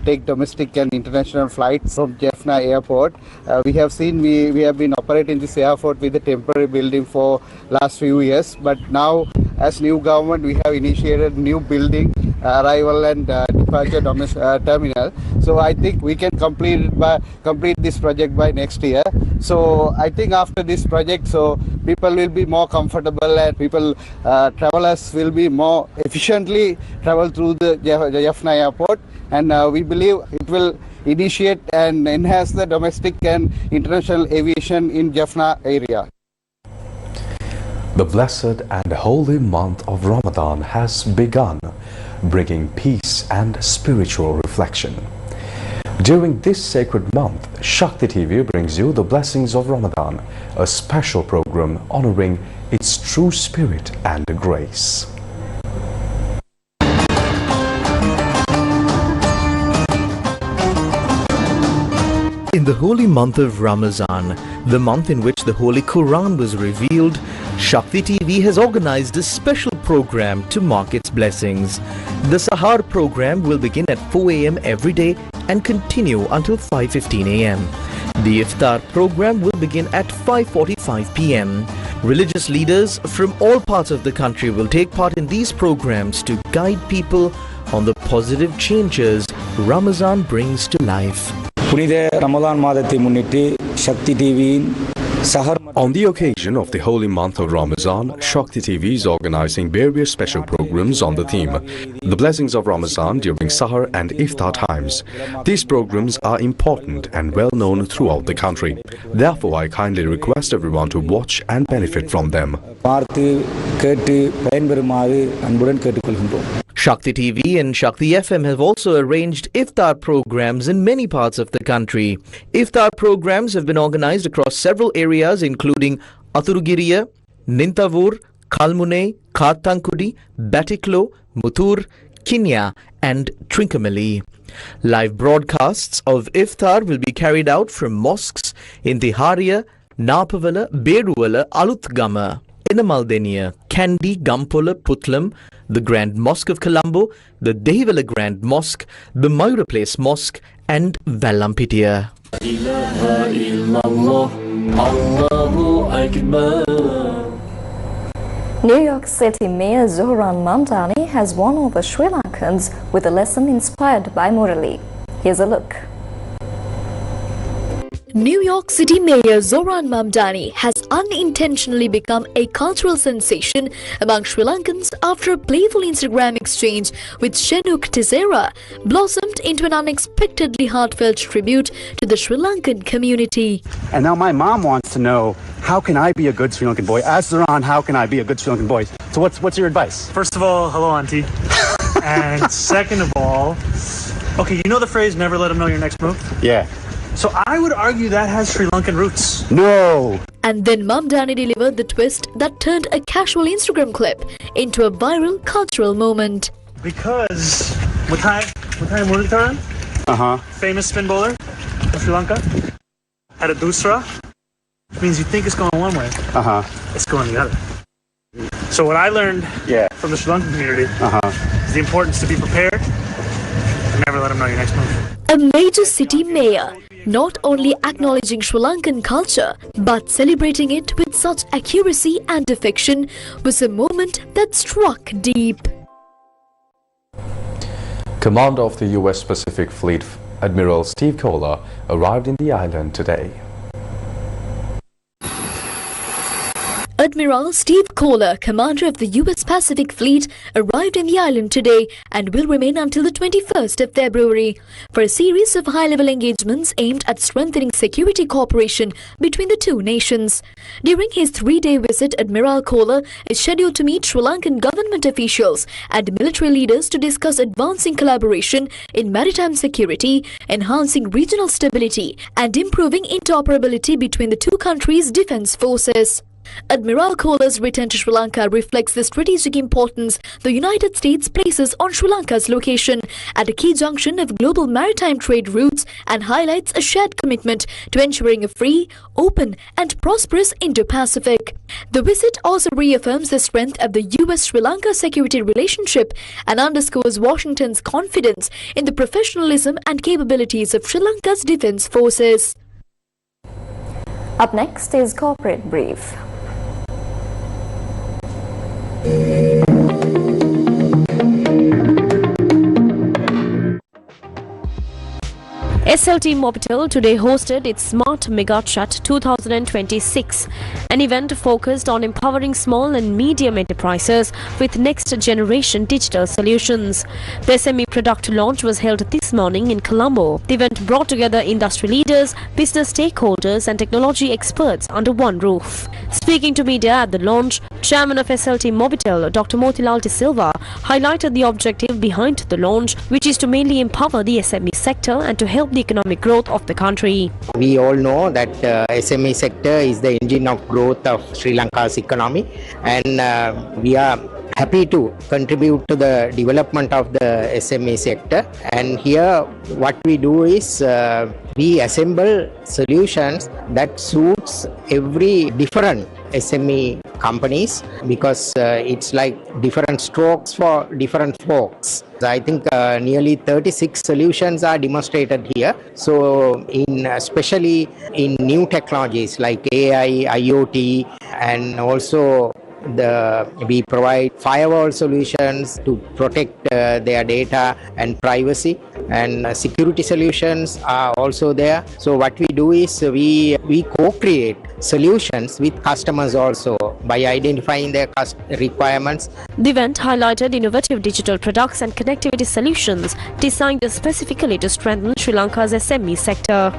take domestic and international flights from Jaffna Airport. We have seen we have been operating this airport with a temporary building for last few years, but now as new government we have initiated new building, arrival and departure terminal. So I think we can complete this project by next year. So I think after this project, so people will be more comfortable and travelers will be more efficiently travel through the Jaffna Airport, and we believe it will initiate and enhance the domestic and international aviation in Jaffna area. The blessed and holy month of Ramadan has begun, bringing peace and spiritual reflection. During this sacred month, Shakti TV brings you the blessings of Ramadan, a special program honoring its true spirit and grace. In the holy month of Ramadan, the month in which the Holy Quran was revealed, Shakti TV has organized a special program to mark its blessings. The Sahar program will begin at 4 a.m. every day and continue until 5:15 a.m. The Iftar program will begin at 5:45 p.m. Religious leaders from all parts of the country will take part in these programs to guide people on the positive changes Ramadan brings to life. On the occasion of the holy month of Ramadan, Shakti TV is organizing various special programs on the theme, the blessings of Ramadan during Sahar and Iftar times. These programs are important and well known throughout the country. Therefore, I kindly request everyone to watch and benefit from them. Shakti TV and Shakti FM have also arranged Iftar programs in many parts of the country. Iftar programs have been organized across several areas including Aturugiriya, Nintavur, Kalmune, Kartankudi, Batiklo, Mutur, Kinya and Trincomalee. Live broadcasts of Iftar will be carried out from mosques in Tiharia, Napavala, Beruwala, Alutgama, Inamaldenia, Kandy, Gampola, Putlam, the Grand Mosque of Colombo, the Dehivala Grand Mosque, the Mayura Place Mosque and Vallampitia. New York City Mayor Zohran Mamdani has won over Sri Lankans with a lesson inspired by Murali. Here's a look. New York City Mayor Zohran Mamdani has unintentionally become a cultural sensation among Sri Lankans after a playful Instagram exchange with Shenuk Tissera blossomed into an unexpectedly heartfelt tribute to the Sri Lankan community. And now my mom wants to know, how can I be a good Sri Lankan boy? As Zohran, how can I be a good Sri Lankan boy? So what's your advice? First of all, hello, Auntie. And second of all, okay, you know the phrase, never let them know your next move? Yeah. So I would argue that has Sri Lankan roots. No! And then Mamdani delivered the twist that turned a casual Instagram clip into a viral cultural moment. Because Muthai Muralitharan, famous spin bowler of Sri Lanka, had a dusra, means you think it's going one way, it's going the other. So what I learned from the Sri Lankan community is the importance to be prepared and never let them know your next move. A major city mayor not only acknowledging Sri Lankan culture but celebrating it with such accuracy and affection was a moment that struck deep. Commander of the U.S. Pacific Fleet Admiral Steve Kohler arrived in the island today. Admiral Steve Kohler, commander of the U.S. Pacific Fleet, arrived in the island today and will remain until the 21st of February for a series of high-level engagements aimed at strengthening security cooperation between the two nations. During his 3-day visit, Admiral Kohler is scheduled to meet Sri Lankan government officials and military leaders to discuss advancing collaboration in maritime security, enhancing regional stability, and improving interoperability between the two countries' defense forces. Admiral Kohler's return to Sri Lanka reflects the strategic importance the United States places on Sri Lanka's location at a key junction of global maritime trade routes and highlights a shared commitment to ensuring a free, open and prosperous Indo-Pacific. The visit also reaffirms the strength of the US-Sri Lanka security relationship and underscores Washington's confidence in the professionalism and capabilities of Sri Lanka's defense forces. Up next is Corporate Brief. SLT Mobitel today hosted its Smart Mega Chat 2026, an event focused on empowering small and medium enterprises with next-generation digital solutions. The SME product launch was held this morning in Colombo. The event brought together industry leaders, business stakeholders and technology experts under one roof. Speaking to media at the launch, Chairman of SLT Mobitel, Dr. Motilal De Silva, highlighted the objective behind the launch, which is to mainly empower the SME sector and to help the economic growth of the country. We all know that SME sector is the engine of growth of Sri Lanka's economy, and we are happy to contribute to the development of the SME sector. And here what we do is we assemble solutions that suits every different SME companies, because it's like different strokes for different folks. I think nearly 36 solutions are demonstrated here. So especially in new technologies like AI, IoT, and also we provide firewall solutions to protect their data and privacy, and security solutions are also there. So what we do is we co-create solutions with customers also by identifying their requirements. The event highlighted innovative digital products and connectivity solutions designed specifically to strengthen Sri Lanka's SME sector.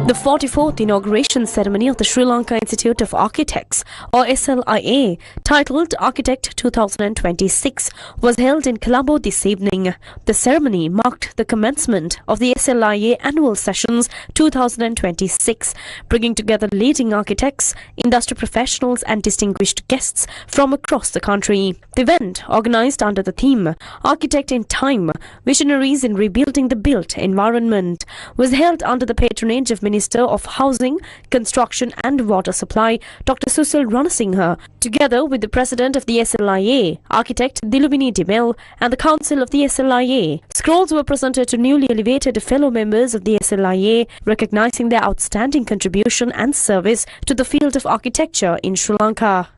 The 44th inauguration ceremony of the Sri Lanka Institute of Architects, or SLIA, titled Architect 2026, was held in Colombo this evening. The ceremony marked the commencement of the SLIA Annual Sessions 2026, bringing together leading architects, industry professionals and distinguished guests from across the country. The event, organized under the theme Architect in Time, Visionaries in Rebuilding the Built Environment, was held under the patronage of Minister of Housing, Construction and Water Supply, Dr. Susil Ranasinghe, together with the President of the SLIA, Architect Diluvini Dimel, and the Council of the SLIA. Scrolls were presented to newly elevated fellow members of the SLIA, recognizing their outstanding contribution and service to the field of architecture in Sri Lanka.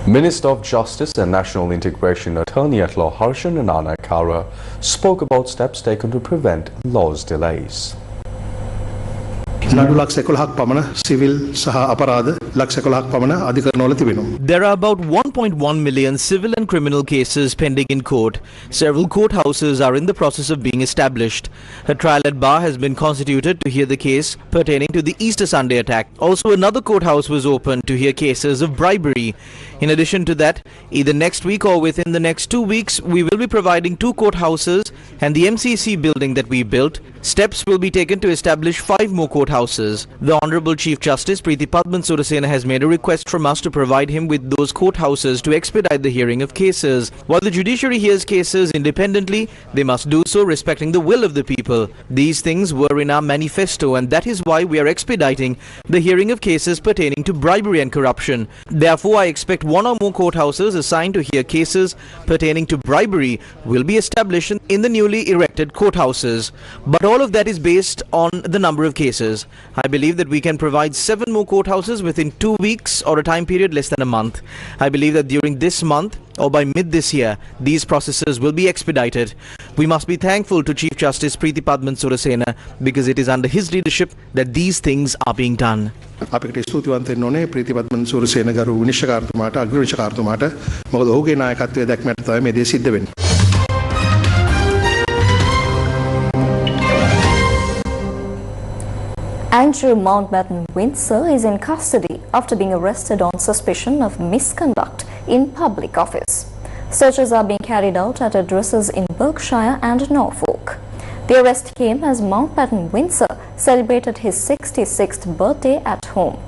Minister of Justice and National Integration Attorney at Law Harshan Ananakara spoke about steps taken to prevent laws delays. There are about 1.1 million civil and criminal cases pending in court. Several courthouses are in the process of being established. A trial at bar has been constituted to hear the case pertaining to the Easter Sunday attack. Also, another courthouse was opened to hear cases of bribery. In addition to that, either next week or within the next 2 weeks, we will be providing 2 courthouses and the MCC building that we built. Steps will be taken to establish 5 more courthouses courthouses. The Honourable Chief Justice Preeti Padman Surasena has made a request from us to provide him with those courthouses to expedite the hearing of cases. While the judiciary hears cases independently, they must do so respecting the will of the people. These things were in our manifesto, and that is why we are expediting the hearing of cases pertaining to bribery and corruption. Therefore, I expect one or more courthouses assigned to hear cases pertaining to bribery will be established in the newly erected courthouses. But all of that is based on the number of cases. I believe that we can provide 7 more courthouses within 2 weeks or a time period less than a month. I believe that during this month or by mid this year, these processes will be expedited. We must be thankful to Chief Justice Preeti Padman Surasena because it is under his leadership that these things are being done. අපිට ස්තුතිවන්ත වෙන්න ඕනේ ප්‍රීති පද්මන් සූරසේන ගරු විනිශ්චයකාරතුමාට අග්‍ර විනිශ්චයකාරතුමාට මොකද ඔහුගේ නායකත්වයේ දැක්මට තමයි මේ දේ සිද්ධ වෙන්නේ. Andrew Mountbatten Windsor is in custody after being arrested on suspicion of misconduct in public office. Searches are being carried out at addresses in Berkshire and Norfolk. The arrest came as Mountbatten Windsor celebrated his 66th birthday at home.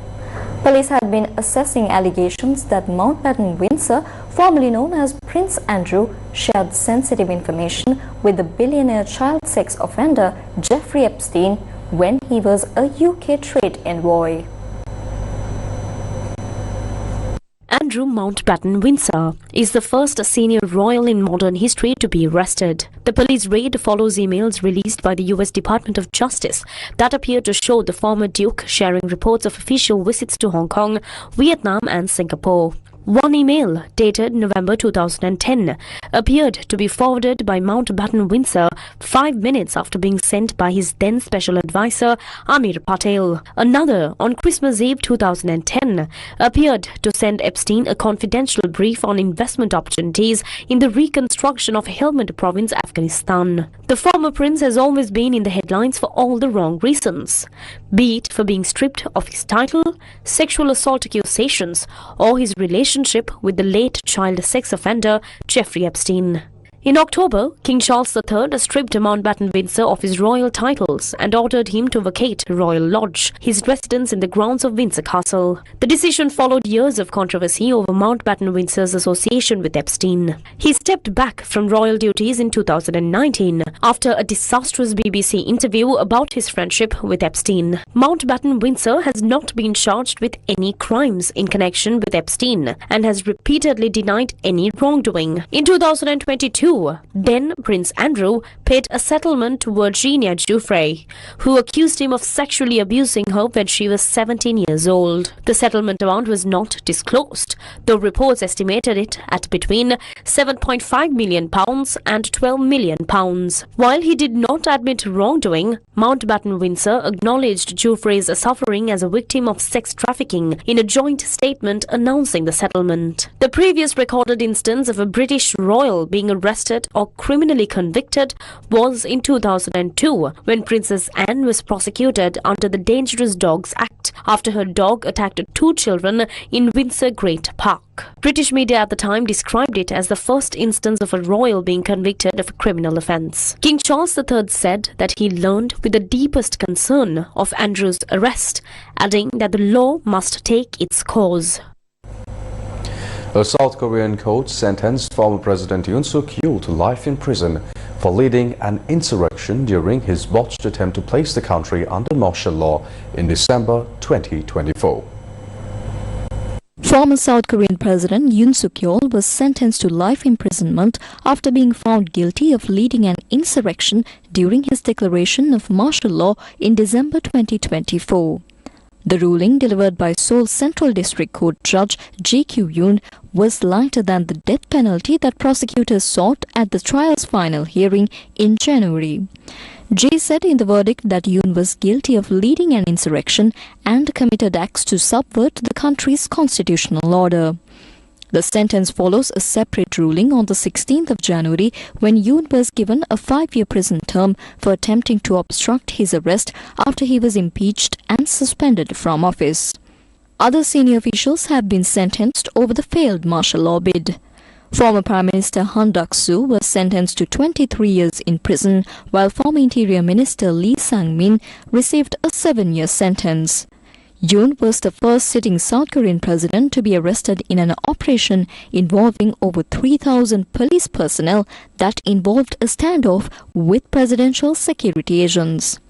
Police had been assessing allegations that Mountbatten Windsor, formerly known as Prince Andrew, shared sensitive information with the billionaire child sex offender Jeffrey Epstein when he was a UK trade envoy. Andrew Mountbatten Windsor is the first senior royal in modern history to be arrested. The police raid follows emails released by the US Department of Justice that appear to show the former Duke sharing reports of official visits to Hong Kong, Vietnam and Singapore. One email, dated November 2010, appeared to be forwarded by Mountbatten Windsor 5 minutes after being sent by his then special advisor, Amir Patel. Another, on Christmas Eve 2010, appeared to send Epstein a confidential brief on investment opportunities in the reconstruction of Helmand Province, Afghanistan. The former prince has always been in the headlines for all the wrong reasons, be it for being stripped of his title, sexual assault accusations, or his relationship with the late child sex offender Jeffrey Epstein. In October, King Charles III stripped Mountbatten Windsor of his royal titles and ordered him to vacate Royal Lodge, his residence in the grounds of Windsor Castle. The decision followed years of controversy over Mountbatten Windsor's association with Epstein. He stepped back from royal duties in 2019 after a disastrous BBC interview about his friendship with Epstein. Mountbatten Windsor has not been charged with any crimes in connection with Epstein and has repeatedly denied any wrongdoing. In 2022, then Prince Andrew paid a settlement to Virginia Giuffre, who accused him of sexually abusing her when she was 17 years old. The settlement amount was not disclosed, though reports estimated it at between £7.5 million and £12 million. While he did not admit wrongdoing, Mountbatten Windsor acknowledged Giuffre's suffering as a victim of sex trafficking in a joint statement announcing the settlement. The previous recorded instance of a British royal being arrested or criminally convicted was in 2002 when Princess Anne was prosecuted under the Dangerous Dogs Act after her dog attacked 2 children in Windsor Great Park. British media at the time described it as the first instance of a royal being convicted of a criminal offence. King Charles III said that he learned with the deepest concern of Andrew's arrest, adding that the law must take its course. A South Korean court sentenced former President Yoon Suk-yeol to life in prison for leading an insurrection during his botched attempt to place the country under martial law in December 2024. Former South Korean President Yoon Suk-yeol was sentenced to life imprisonment after being found guilty of leading an insurrection during his declaration of martial law in December 2024. The ruling delivered by Seoul Central District Court Judge J.Q. Yoon was lighter than the death penalty that prosecutors sought at the trial's final hearing in January. J said in the verdict that Yoon was guilty of leading an insurrection and committed acts to subvert the country's constitutional order. The sentence follows a separate ruling on the 16th of January when Yoon was given a 5-year prison term for attempting to obstruct his arrest after he was impeached and suspended from office. Other senior officials have been sentenced over the failed martial law bid. Former Prime Minister Han Duck-soo was sentenced to 23 years in prison, while former Interior Minister Lee Sang-min received a 7-year sentence. Yoon was the first sitting South Korean president to be arrested in an operation involving over 3,000 police personnel that involved a standoff with presidential security agents.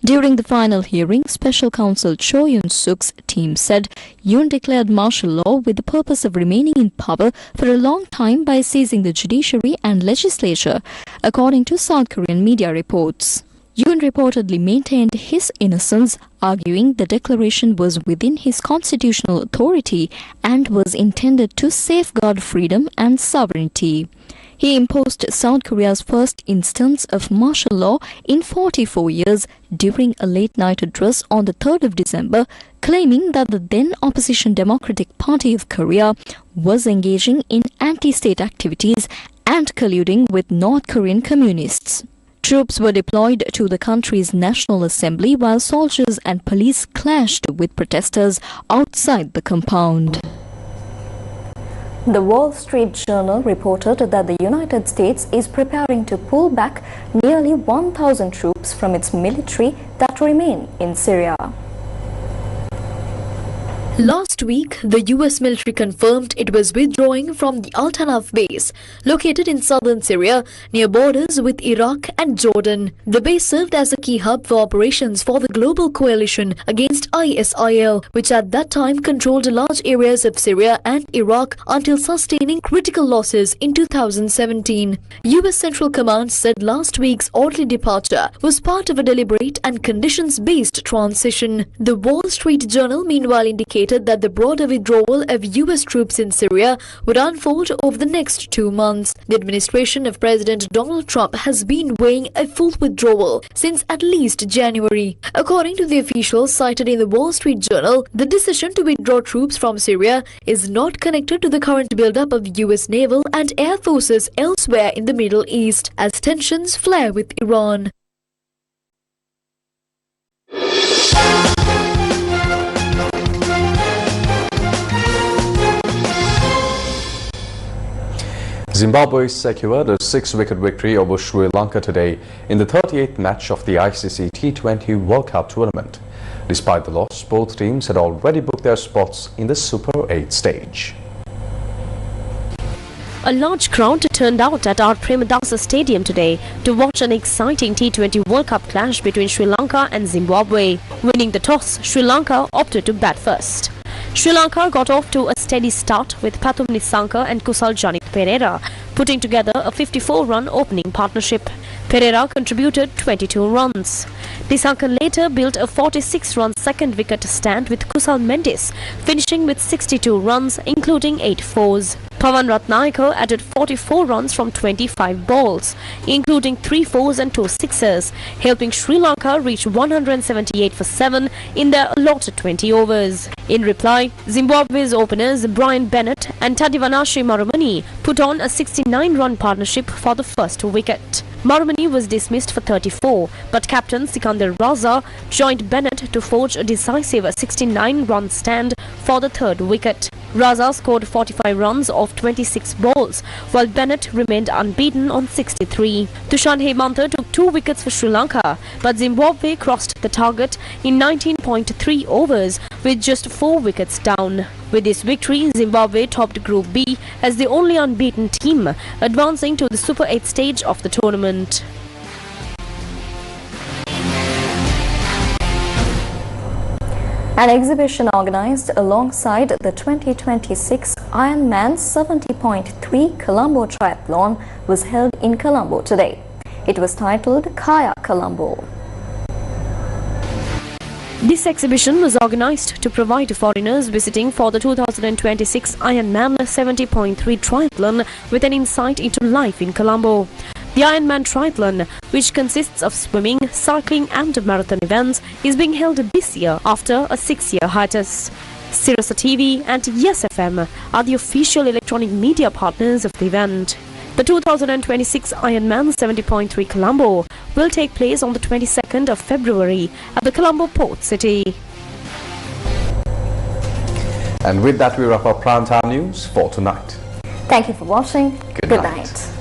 During the final hearing, Special Counsel Cho Yun-suk's team said Yoon declared martial law with the purpose of remaining in power for a long time by seizing the judiciary and legislature, according to South Korean media reports. Yoon reportedly maintained his innocence, arguing the declaration was within his constitutional authority and was intended to safeguard freedom and sovereignty. He imposed South Korea's first instance of martial law in 44 years during a late-night address on the 3rd of December, claiming that the then-opposition Democratic Party of Korea was engaging in anti-state activities and colluding with North Korean communists. Troops were deployed to the country's National Assembly while soldiers and police clashed with protesters outside the compound. The Wall Street Journal reported that the United States is preparing to pull back nearly 1,000 troops from its military that remain in Syria. Last week, the US military confirmed it was withdrawing from the Al-Tanaf base, located in southern Syria, near borders with Iraq and Jordan. The base served as a key hub for operations for the global coalition against ISIL, which at that time controlled large areas of Syria and Iraq until sustaining critical losses in 2017. US Central Command said last week's orderly departure was part of a deliberate and conditions-based transition. The Wall Street Journal meanwhile indicated that the broader withdrawal of US troops in Syria would unfold over the next 2 months. The administration of President Donald Trump has been weighing a full withdrawal since at least January. According to the officials cited in the Wall Street Journal, the decision to withdraw troops from Syria is not connected to the current buildup of US naval and air forces elsewhere in the Middle East, as tensions flare with Iran. Zimbabwe secured a 6-wicket victory over Sri Lanka today in the 38th match of the ICC T20 World Cup tournament. Despite the loss, both teams had already booked their spots in the Super 8 stage. A large crowd turned out at our Premadasa Stadium today to watch an exciting T20 World Cup clash between Sri Lanka and Zimbabwe. Winning the toss, Sri Lanka opted to bat first. Sri Lanka got off to a steady start with Pathum Nissanka and Kusal Janit Pereira putting together a 54-run opening partnership. Pereira contributed 22 runs. Nissanka later built a 46-run second wicket stand with Kusal Mendes, finishing with 62 runs including 8 fours. Pawan Ratnayake added 44 runs from 25 balls, including 3 fours and 2 sixers, helping Sri Lanka reach 178 for 7 in their allotted 20 overs. In reply, Zimbabwe's openers Brian Bennett and Tadivanashi Marumani put on a 69-run partnership for the first wicket. Marumani was dismissed for 34, but captain Sikandar Raza joined Bennett to forge a decisive 69-run stand for the third wicket. Raza scored 45 runs off 26 balls, while Bennett remained unbeaten on 63. Tushan Hemantha took 2 wickets for Sri Lanka, but Zimbabwe crossed the target in 19.3 overs with just 4 wickets down. With this victory, Zimbabwe topped Group B as the only unbeaten team, advancing to the Super 8 stage of the tournament. An exhibition organized alongside the 2026 Ironman 70.3 Colombo Triathlon was held in Colombo today. It was titled Kaya Colombo. This exhibition was organized to provide foreigners visiting for the 2026 Ironman 70.3 Triathlon with an insight into life in Colombo. The Ironman Triathlon, which consists of swimming, cycling and marathon events, is being held this year after a 6-year hiatus. Sirasa TV and Yes FM are the official electronic media partners of the event. The 2026 Ironman 70.3 Colombo will take place on the 22nd of February at the Colombo Port City. And with that, we wrap up Prime Time News for tonight. Thank you for watching. Good Good night. night.